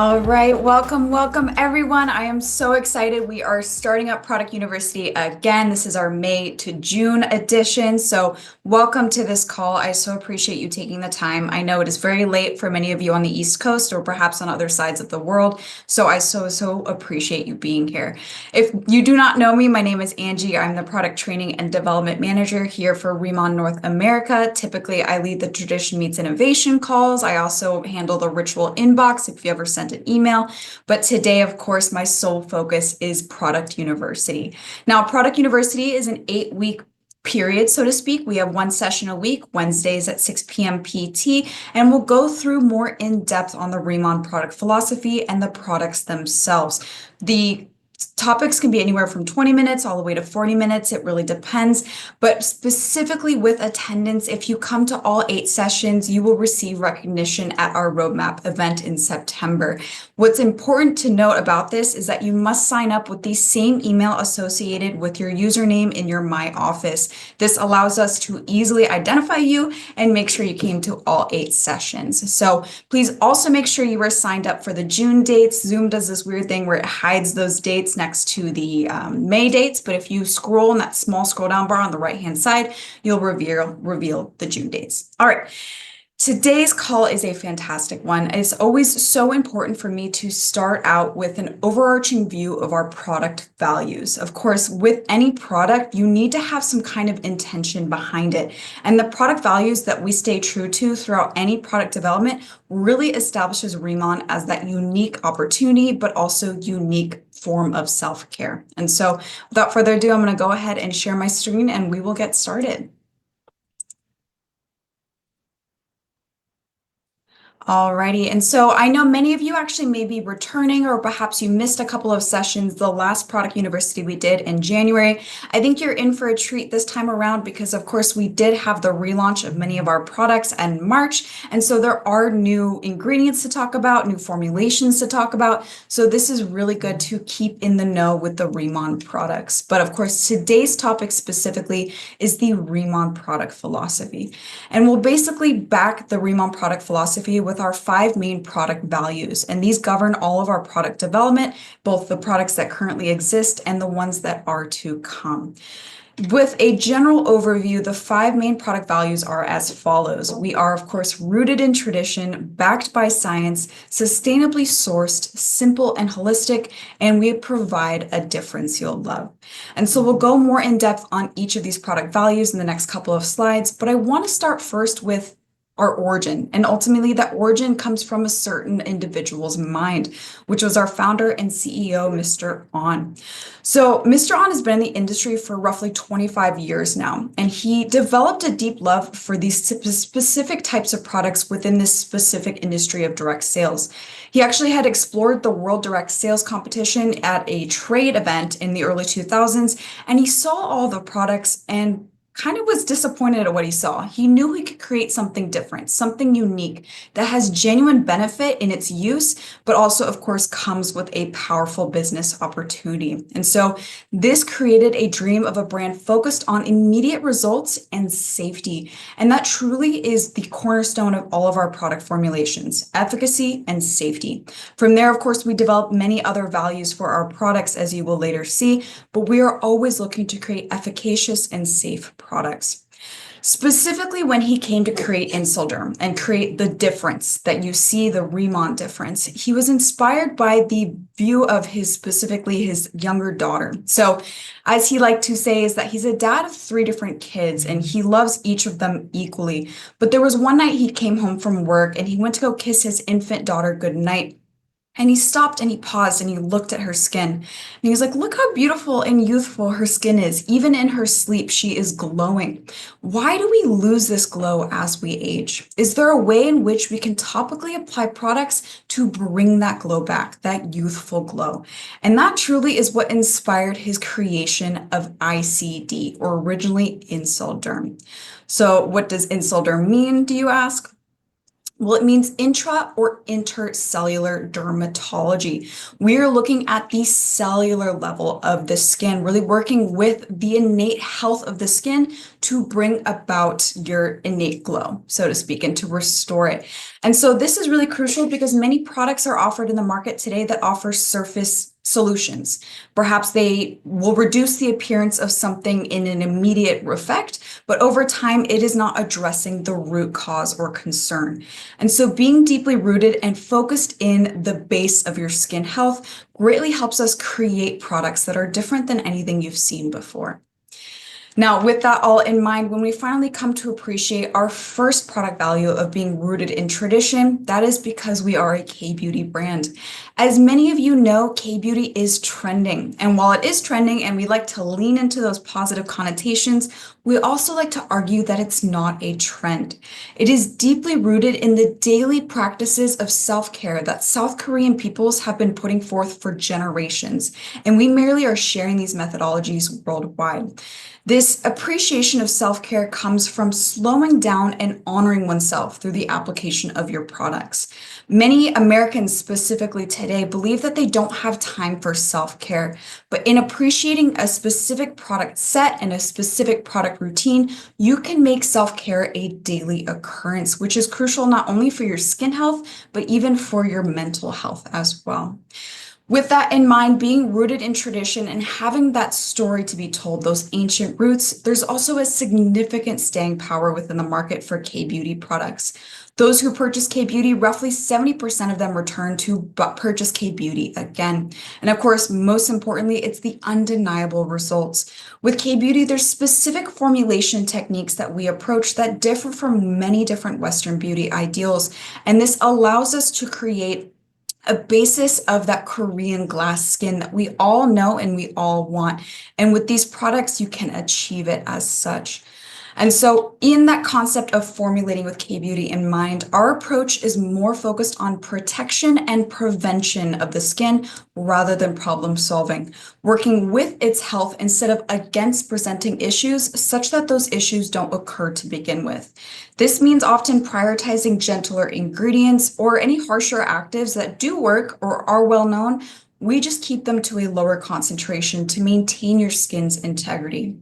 All right, welcome everyone. I am so excited. We are starting up Product University again. This is our May to June edition. So welcome to this call. I so appreciate you taking the time. I know it is very late for many of you on the East Coast or perhaps on other sides of the world. So I so appreciate you being here. If you do not know me, my name is Angie. I'm the Product Training and Development Manager here for RMN North America. Typically, I lead the Tradition Meets Innovation calls. I also handle the ritual inbox if you ever send an email. But today, of course, my sole focus is Product University. Now, Product University is an 8-week period, so to speak. We have one session a week, Wednesdays at 6 p.m. PT, and we'll go through more in depth on the RMN product philosophy and the products themselves. The topics can be anywhere from 20 minutes all the way to 40 minutes. It really depends. But specifically with attendance, if you come to all 8 sessions, you will receive recognition at our roadmap event in September. What's important to note about this is that you must sign up with the same email associated with your username in your My Office. This allows us to easily identify you and make sure you came to all 8 sessions. So please also make sure you are signed up for the June dates. Zoom does this weird thing where it hides those dates next to the May dates, but if you scroll in that small scroll down bar on the right hand side, you'll reveal the June dates. All right. Today's call is a fantastic one. It's always so important for me to start out with an overarching view of our product values. Of course, with any product, you need to have some kind of intention behind it. And the product values that we stay true to throughout any product development really establishes RMN as that unique opportunity, but also unique form of self-care. And so without further ado, I'm going to go ahead and share my screen and we will get started. Alrighty, and so I know many of you actually may be returning, or perhaps you missed a couple of sessions the last Product University we did in January. I think you're in for a treat this time around because, of course, we did have the relaunch of many of our products in March, and so there are new ingredients to talk about, new formulations to talk about. So this is really good to keep in the know with the RMN products. But of course, today's topic specifically is the RMN product philosophy, and we'll basically back the RMN product philosophy with our 5 main product values, and these govern all of our product development, both the products that currently exist and the ones that are to come. With a general overview, the 5 main product values are as follows. We are, of course, rooted in tradition, backed by science, sustainably sourced, simple and holistic, and we provide a difference you'll love. And so we'll go more in depth on each of these product values in the next couple of slides, but I want to start first with our origin. And ultimately that origin comes from a certain individual's mind, which was our founder and CEO, Mr. On. So Mr. On has been in the industry for roughly 25 years now, and he developed a deep love for these specific types of products within this specific industry of direct sales. He actually had explored the World Direct Sales Competition at a trade event in the early 2000s, and he saw all the products and kind of was disappointed at what he saw. He knew he could create something different, something unique that has genuine benefit in its use, but also, of course, comes with a powerful business opportunity. And so this created a dream of a brand focused on immediate results and safety. And that truly is the cornerstone of all of our product formulations, efficacy and safety. From there, of course, we develop many other values for our products, as you will later see, but we are always looking to create efficacious and safe products. Specifically, when he came to create Insulderm and create the difference that you see, the RMN difference, he was inspired by the view of specifically his younger daughter. So as he liked to say is that he's a dad of 3 different kids and he loves each of them equally. But there was one night he came home from work and he went to go kiss his infant daughter goodnight. And he stopped and he paused and he looked at her skin. And he was like, look how beautiful and youthful her skin is. Even in her sleep, she is glowing. Why do we lose this glow as we age? Is there a way in which we can topically apply products to bring that glow back, that youthful glow? And that truly is what inspired his creation of ICD, or originally Insulderm. So what does Insulderm mean, do you ask? Well, it means intra or intercellular dermatology. We are looking at the cellular level of the skin, really working with the innate health of the skin to bring about your innate glow, so to speak, and to restore it. And so this is really crucial because many products are offered in the market today that offer surface solutions. Perhaps they will reduce the appearance of something in an immediate effect, but over time, it is not addressing the root cause or concern. And so being deeply rooted and focused in the base of your skin health greatly helps us create products that are different than anything you've seen before. Now, with that all in mind, when we finally come to appreciate our first product value of being rooted in tradition, that is because we are a K-beauty brand. As many of you know, K-beauty is trending. And while it is trending and we like to lean into those positive connotations, we also like to argue that it's not a trend. It is deeply rooted in the daily practices of self-care that South Korean peoples have been putting forth for generations. And we merely are sharing these methodologies worldwide. This appreciation of self-care comes from slowing down and honoring oneself through the application of your products. Many Americans, specifically today, believe that they don't have time for self-care, but in appreciating a specific product set and a specific product routine, you can make self-care a daily occurrence, which is crucial not only for your skin health, but even for your mental health as well. With that in mind, being rooted in tradition and having that story to be told, those ancient roots, there's also a significant staying power within the market for K-beauty products. Those who purchase K-beauty, roughly 70% of them return to purchase K-beauty again. And of course, most importantly, it's the undeniable results. With K-beauty, there's specific formulation techniques that we approach that differ from many different Western beauty ideals. And this allows us to create a basis of that Korean glass skin that we all know and we all want. And with these products, you can achieve it as such. And so in that concept of formulating with K-beauty in mind, our approach is more focused on protection and prevention of the skin rather than problem solving, working with its health instead of against presenting issues such that those issues don't occur to begin with. This means often prioritizing gentler ingredients or any harsher actives that do work or are well known. We just keep them to a lower concentration to maintain your skin's integrity.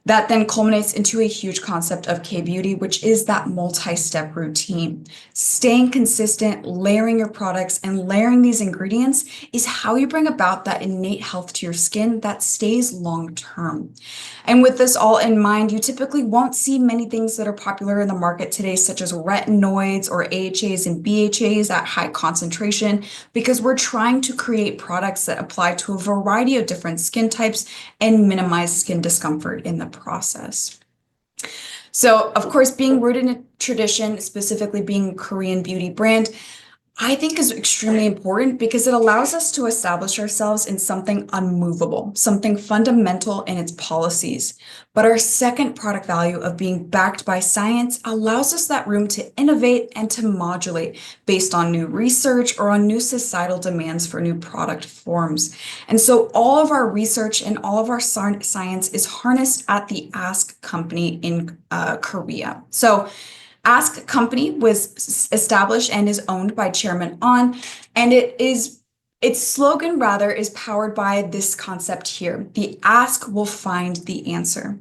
That then culminates into a huge concept of K-beauty, which is that multi-step routine. Staying consistent, layering your products, and layering these ingredients is how you bring about that innate health to your skin that stays long-term. And with this all in mind, you typically won't see many things that are popular in the market today, such as retinoids or AHAs and BHAs at high concentration, because we're trying to create products that apply to a variety of different skin types and minimize skin discomfort in the process. So, of course, being rooted in tradition, specifically being a Korean beauty brand, I think is extremely important because it allows us to establish ourselves in something unmovable, something fundamental in its policies. But our second product value of being backed by science allows us that room to innovate and to modulate based on new research or on new societal demands for new product forms. And so all of our research and all of our science is harnessed at the Ask company in Korea. So Ask company was established and is owned by Chairman On, and its slogan rather is powered by this concept here: the ask will find the answer.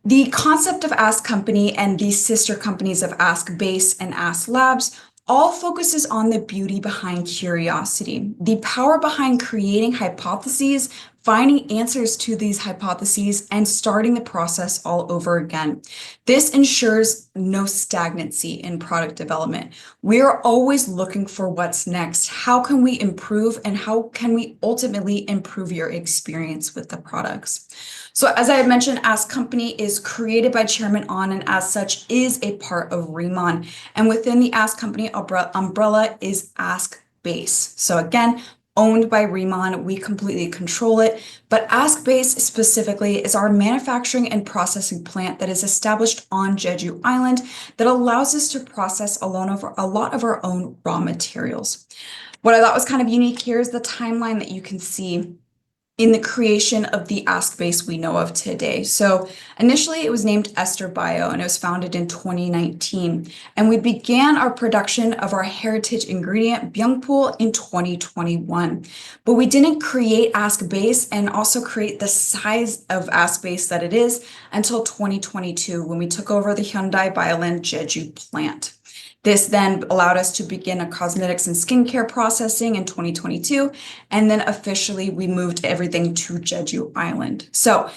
The concept of Ask Company and these sister companies of Ask Base and Ask Labs all focuses on the beauty behind curiosity, the power behind creating hypotheses, finding answers to these hypotheses, and starting the process all over again. This ensures no stagnancy in product development. We are always looking for what's next. How can we improve, and how can we ultimately improve your experience with the products? So as I had mentioned, Ask Company is created by Chairman On and as such is a part of RMN. And within the Ask Company umbrella is Ask Base. So again, owned by RMN, we completely control it. But Ask Base specifically is our manufacturing and processing plant that is established on Jeju Island that allows us to process a lot of our own raw materials. What I thought was kind of unique here is the timeline that you can see in the creation of the Ask base we know of today. So initially it was named Ester Bio and it was founded in 2019. And we began our production of our heritage ingredient Byungpool in 2021. But we didn't create Ask base and also create the size of Ask base that it is until 2022 when we took over the Hyundai Bioland Jeju plant. This then allowed us to begin a cosmetics and skincare processing in 2022, and then officially we moved everything to Jeju Island. So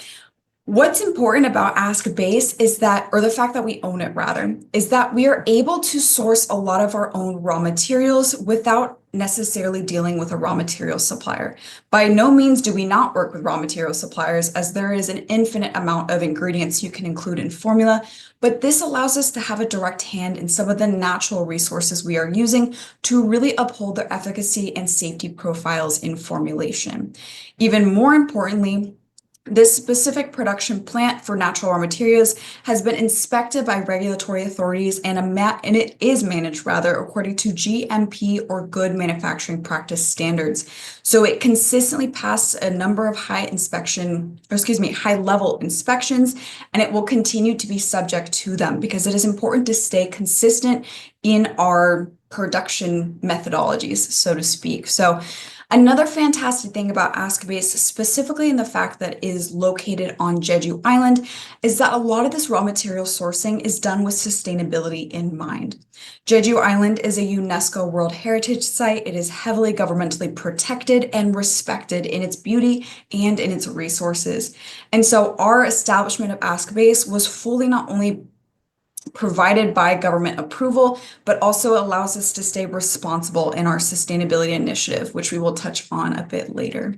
what's important about Ask Base is that, or the fact that we own it rather, is that we are able to source a lot of our own raw materials without necessarily dealing with a raw material supplier. By no means do we not work with raw material suppliers, as there is an infinite amount of ingredients you can include in formula, but this allows us to have a direct hand in some of the natural resources we are using to really uphold their efficacy and safety profiles in formulation. Even more importantly, this specific production plant for natural raw materials has been inspected by regulatory authorities and it is managed rather according to GMP or Good Manufacturing Practice standards. So it consistently passed a number of high level inspections, and it will continue to be subject to them because it is important to stay consistent in our production methodologies, so to speak. So another fantastic thing about Ask Base, specifically in the fact that it is located on Jeju Island, is that a lot of this raw material sourcing is done with sustainability in mind. Jeju Island is a UNESCO World Heritage Site. It is heavily governmentally protected and respected in its beauty and in its resources. And so our establishment of Ask Base was fully not only provided by government approval, but also allows us to stay responsible in our sustainability initiative, which we will touch on a bit later.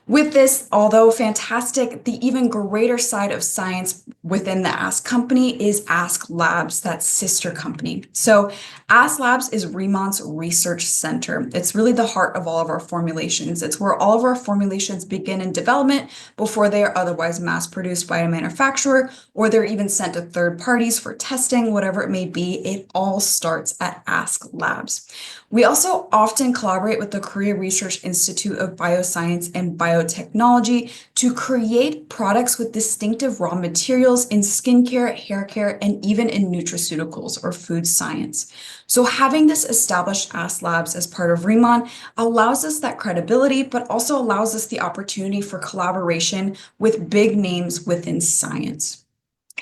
With this, although fantastic, the even greater side of science within the Ask company is Ask Labs, that sister company. So Ask Labs is Remon's research center. It's really the heart of all of our formulations. It's where all of our formulations begin in development before they are otherwise mass produced by a manufacturer, or they're even sent to third parties for testing, whatever it may be. It all starts at Ask Labs. We also often collaborate with the Korea Research Institute of Bioscience and Biotechnology to create products with distinctive raw materials in skincare, hair care, and even in nutraceuticals or food science. So having this established Ask Labs as part of Remon allows us that credibility, but also allows us the opportunity for collaboration with big names within science.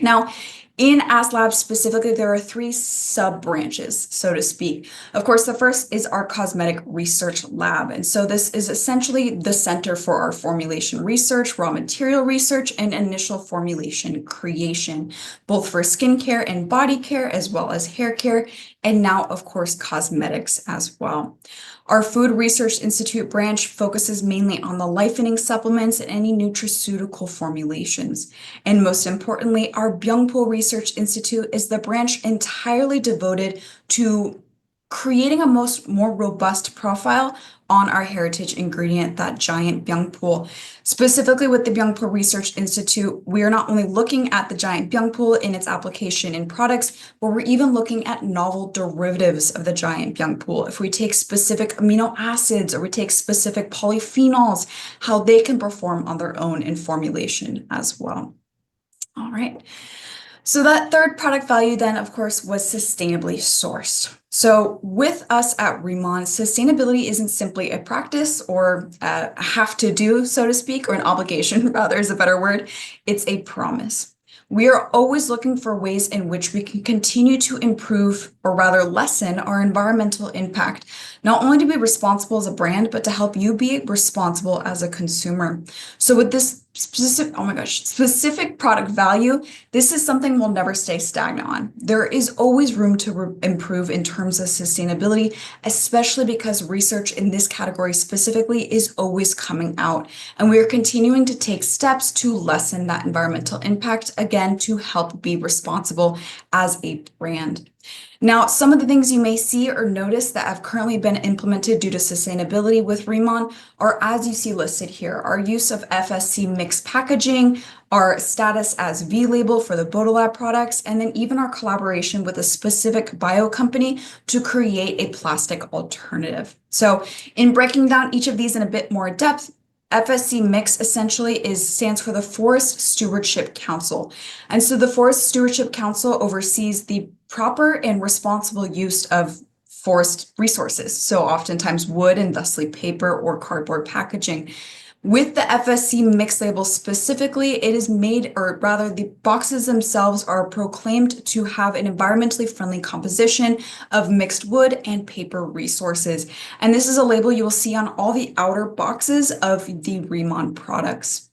Now, in Ask Labs specifically, there are three sub-branches, so to speak. Of course, the first is our cosmetic research lab. And so this is essentially the center for our formulation research, raw material research, and initial formulation creation, both for skincare and body care, as well as hair care, and now, of course, cosmetics as well. Our Food Research Institute branch focuses mainly on the lifening supplements and any nutraceutical formulations. And most importantly, our Byungpool Research Institute is the branch entirely devoted to creating a more robust profile on our heritage ingredient, that giant Byungpool. Specifically with the Byungpool Research Institute, we are not only looking at the giant Byungpool in its application in products, but we're even looking at novel derivatives of the giant Byungpool. If we take specific amino acids or we take specific polyphenols, how they can perform on their own in formulation as well. All right. So that third product value then, of course, was sustainably sourced. So with us at Remon, sustainability isn't simply a practice or a have to do, so to speak, or an obligation, rather is a better word. It's a promise. We are always looking for ways in which we can continue to improve, or rather lessen, our environmental impact, not only to be responsible as a brand, but to help you be responsible as a consumer. So with this specific product value, this is something we'll never stay stagnant on. There is always room to improve in terms of sustainability, especially because research in this category specifically is always coming out. And we are continuing to take steps to lessen that environmental impact, again, to help be responsible as a brand. Now, some of the things you may see or notice that have currently been implemented due to sustainability with Remon are, as you see listed here, our use of FSC mixed packaging, our status as V-label for the Bodolab products, and then even our collaboration with a specific bio company to create a plastic alternative. So in breaking down each of these in a bit more depth, FSC mix essentially stands for the Forest Stewardship Council. And so the Forest Stewardship Council oversees the proper and responsible use of forest resources. So oftentimes wood and thusly paper or cardboard packaging. With the FSC mix label specifically, it is made, or rather the boxes themselves are proclaimed to have an environmentally friendly composition of mixed wood and paper resources. And this is a label you will see on all the outer boxes of the RMN products.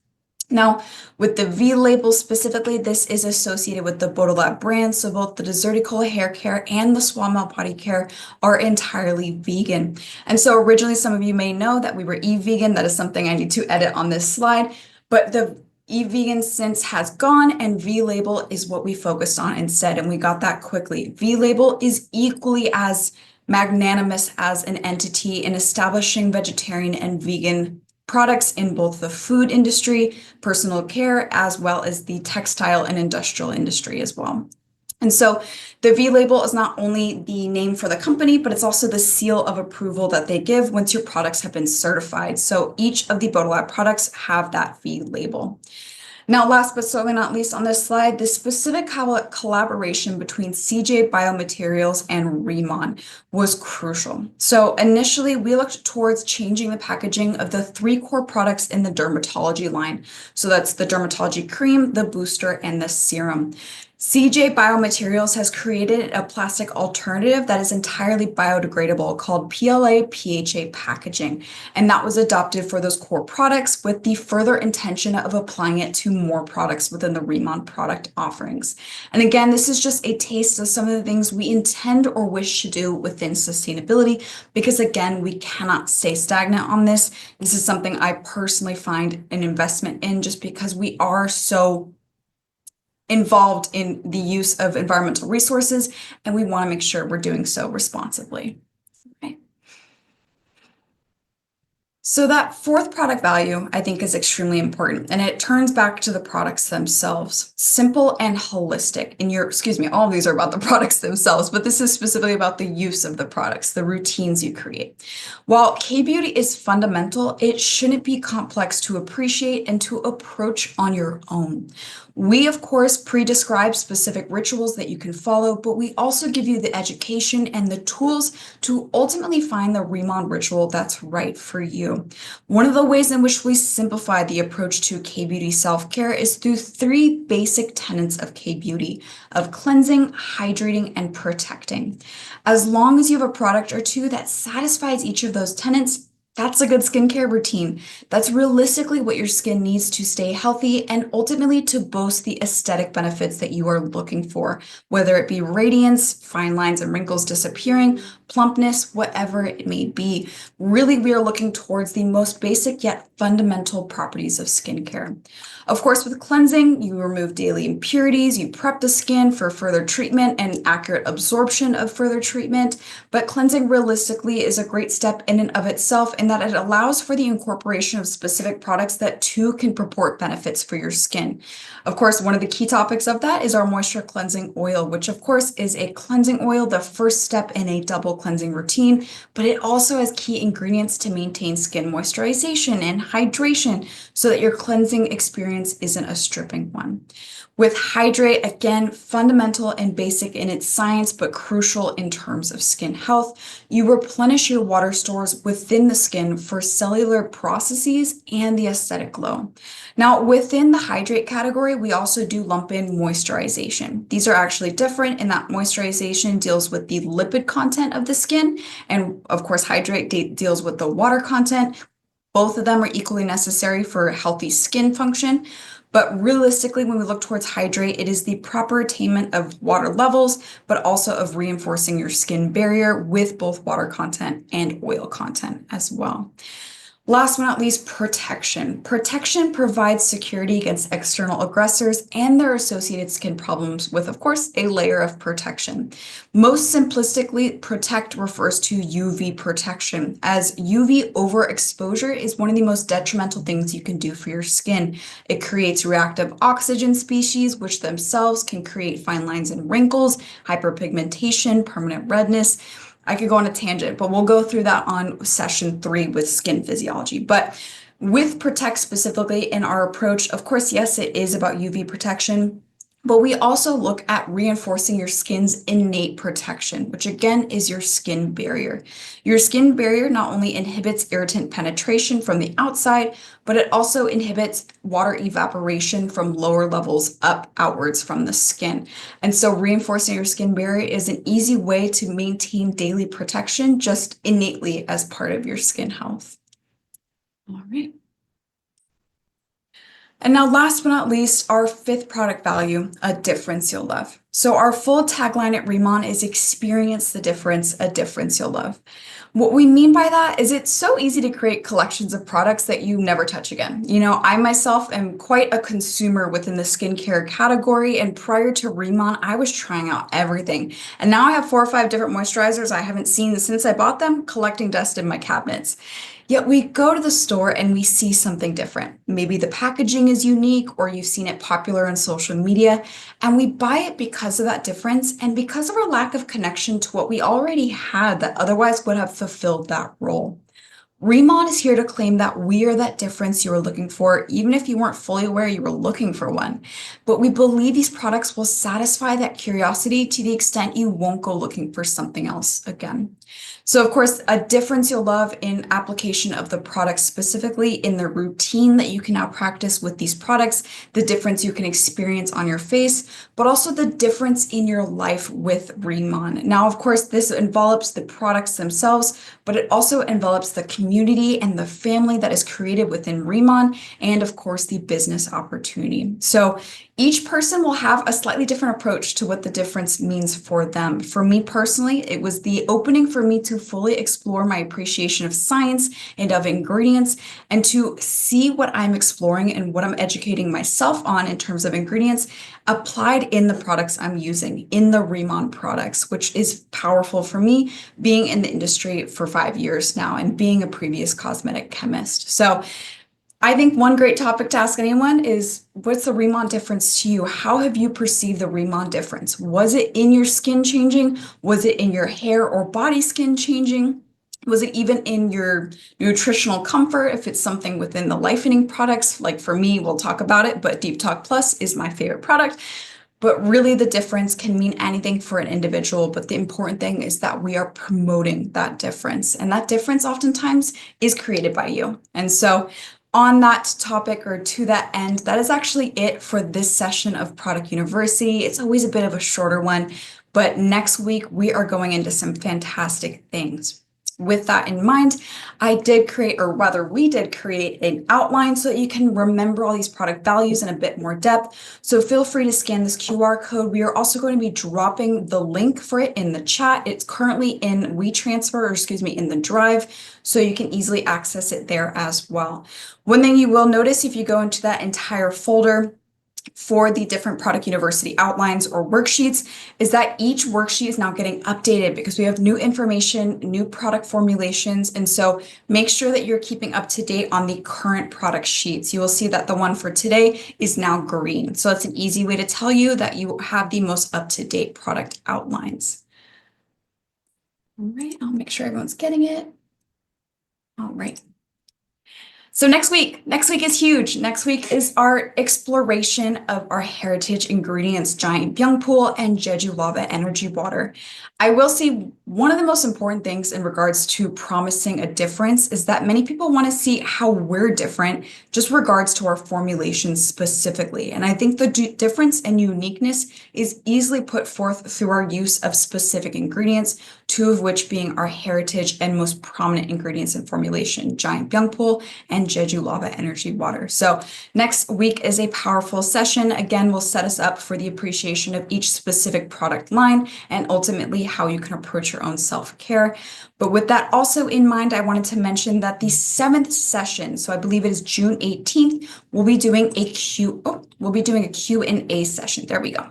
Now, with the V label specifically, this is associated with the Bodolab brand. So both the Deserticola hair care and the Swamel body care are entirely vegan. And so originally, some of you may know that we were e-vegan. That is something I need to edit on this slide. But the e-vegan since has gone, and V label is what we focused on instead. And we got that quickly. V label is equally as magnanimous as an entity in establishing vegetarian and vegan products in both the food industry, personal care, as well as the textile and industrial industry as well. And so the V label is not only the name for the company, but it's also the seal of approval that they give once your products have been certified. So each of the Bodolab products have that V label. Now, last but certainly not least on this slide, the specific collaboration between CJ Biomaterials and RMN was crucial. So initially, we looked towards changing the packaging of the 3 core products in the dermatology line. So that's the dermatology cream, the booster, and the serum. CJ Biomaterials has created a plastic alternative that is entirely biodegradable called PLA PHA packaging, and that was adopted for those core products with the further intention of applying it to more products within the RMN product offerings. And again, this is just a taste of some of the things we intend or wish to do within sustainability, because again, we cannot stay stagnant on this. This is something I personally find an investment in just because we are so involved in the use of environmental resources, and we want to make sure we're doing so responsibly. Okay. So that fourth product value, I think, is extremely important, and it turns back to the products themselves. Simple and holistic. All of these are about the products themselves, but this is specifically about the use of the products, the routines you create. While K-beauty is fundamental, it shouldn't be complex to appreciate and to approach on your own. We, of course, pre-describe specific rituals that you can follow, but we also give you the education and the tools to ultimately find the RMN ritual that's right for you. One of the ways in which we simplify the approach to K-beauty self-care is through 3 basic tenets of K-beauty: of cleansing, hydrating, and protecting. As long as you have a product or 2 that satisfies each of those tenets, that's a good skincare routine. That's realistically what your skin needs to stay healthy and ultimately to boast the aesthetic benefits that you are looking for, whether it be radiance, fine lines and wrinkles disappearing, plumpness, whatever it may be. Really, we are looking towards the most basic yet fundamental properties of skincare. Of course, with cleansing, you remove daily impurities, you prep the skin for further treatment and accurate absorption of further treatment. But cleansing realistically is a great step in and of itself in that it allows for the incorporation of specific products that too can purport benefits for your skin. Of course, one of the key topics of that is our moisture cleansing oil, which of course is a cleansing oil, the first step in a double cleansing routine, but it also has key ingredients to maintain skin moisturization and hydration so that your cleansing experience isn't a stripping one. With Hydrate, again, fundamental and basic in its science, but crucial in terms of skin health. You replenish your water stores within the skin for cellular processes and the aesthetic glow. Now, within the Hydrate category, we also do lump in moisturization. These are actually different in that moisturization deals with the lipid content of the skin, and of course, Hydrate deals with the water content. Both of them are equally necessary for healthy skin function. But realistically, when we look towards Hydrate, it is the proper attainment of water levels, but also of reinforcing your skin barrier with both water content and oil content as well. Last but not least, protection. Protection provides security against external aggressors and their associated skin problems with, of course, a layer of protection. Most simplistically, protect refers to UV protection, as UV overexposure is one of the most detrimental things you can do for your skin. It creates reactive oxygen species, which themselves can create fine lines and wrinkles, hyperpigmentation, permanent redness. I could go on a tangent, but we'll go through that on session 3 with skin physiology. But With Protect specifically in our approach, of course, yes, it is about UV protection, but we also look at reinforcing your skin's innate protection, which again is your skin barrier. Your skin barrier not only inhibits irritant penetration from the outside, but it also inhibits water evaporation from lower levels up outwards from the skin. And so reinforcing your skin barrier is an easy way to maintain daily protection just innately as part of your skin health. All right. And now last but not least, our fifth product value, a difference you'll love. So our full tagline at RMN is experience the difference, a difference you'll love. What we mean by that is it's so easy to create collections of products that you never touch again. You know, I myself am quite a consumer within the skincare category, and prior to RMN, I was trying out everything. And now I have 4 or 5 different moisturizers I haven't seen since I bought them, collecting dust in my cabinets. Yet we go to the store and we see something different. Maybe the packaging is unique or you've seen it popular on social media, and we buy it because of that difference and because of our lack of connection to what we already had that otherwise would have fulfilled that role. RMN is here to claim that we are that difference you were looking for, even if you weren't fully aware you were looking for one. But we believe these products will satisfy that curiosity to the extent you won't go looking for something else again. So of course, a difference you'll love in application of the products, specifically in the routine that you can now practice with these products, the difference you can experience on your face, but also the difference in your life with RMN. Now, of course, this envelops the products themselves, but it also envelops the community and the family that is created within RMN, and of course, the business opportunity. So each person will have a slightly different approach to what the difference means for them. For me personally, it was the opening for me to fully explore my appreciation of science and of ingredients, and to see what I'm exploring and what I'm educating myself on in terms of ingredients applied in the products I'm using, in the RMN products, which is powerful for me being in the industry for 5 years now and being a previous cosmetic chemist. So I think one great topic to ask anyone is, what's the RMN difference to you? How have you perceived the RMN difference? Was it in your skin changing? Was it in your hair or body skin changing? Was it even in your nutritional comfort? If it's something within the lightening products, like for me, we'll talk about it, but Deep Talk Plus is my favorite product. But really the difference can mean anything for an individual. But the important thing is that we are promoting that difference. And that difference oftentimes is created by you. And so on that topic, or to that end, that is actually it for this session of Product University. It's always a bit of a shorter one, but next week we are going into some fantastic things. With that in mind, I did create, or rather we did create, an outline so that you can remember all these product values in a bit more depth. So feel free to scan this QR code. We are also going to be dropping the link for it in the chat. It's currently in WeTransfer, or excuse me, in the Drive, so you can easily access it there as well. One thing you will notice if you go into that entire folder for the different Product University outlines or worksheets is that each worksheet is now getting updated because we have new information, new product formulations. And so make sure that you're keeping up to date on the current product sheets. You will see that the one for today is now green. So that's an easy way to tell you that you have the most up-to-date product outlines. All right, I'll make sure everyone's getting it. All right. So next week is huge. Next week is our exploration of our heritage ingredients, Giant Byungpool and Jeju Lava Energy Water. I will say one of the most important things in regards to promising a difference is that many people want to see how we're different, just regards to our formulations specifically. And I think the difference and uniqueness is easily put forth through our use of specific ingredients, 2 of which being our heritage and most prominent ingredients in formulation, Giant Byungpool and Jeju Lava Energy Water. So next week is a powerful session. Again, will set us up for the appreciation of each specific product line and ultimately how you can approach your own self-care. But with that also in mind, I wanted to mention that the 7th session, so I believe it is June 18th, we'll be doing a Q&A session. There we go.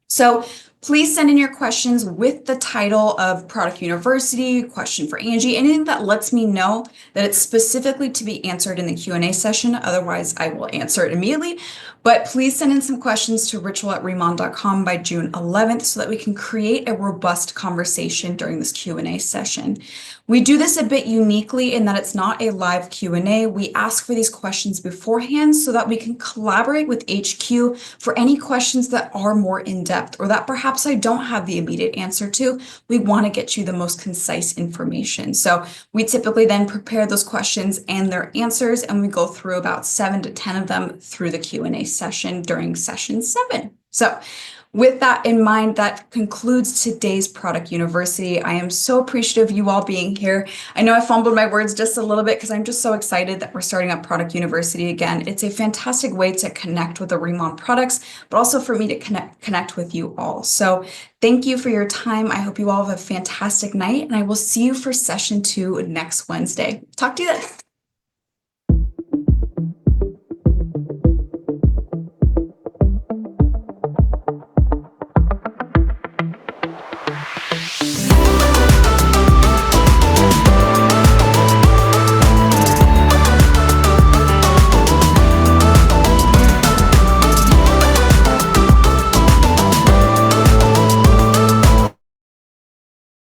So please send in your questions with the title of Product University, question for Angie, anything that lets me know that it's specifically to be answered in the Q&A session. Otherwise, I will answer it immediately. But please send in some questions to ritual@remon.com by June 11th so that we can create a robust conversation during this Q&A session. We do this a bit uniquely in that it's not a live Q&A. We ask for these questions beforehand so that we can collaborate with HQ for any questions that are more in-depth or that perhaps I don't have the immediate answer to. We want to get you the most concise information. So we typically then prepare those questions and their answers, and we go through about 7 to 10 of them through the Q&A session during session 7. So with that in mind, that concludes today's Product University. I am so appreciative of you all being here. I know I fumbled my words just a little bit because I'm just so excited that we're starting up Product University again. It's a fantastic way to connect with the Remon products, but also for me to connect with you all. So thank you for your time. I hope you all have a fantastic night, and I will see you for session 2 next Wednesday. Talk to you then.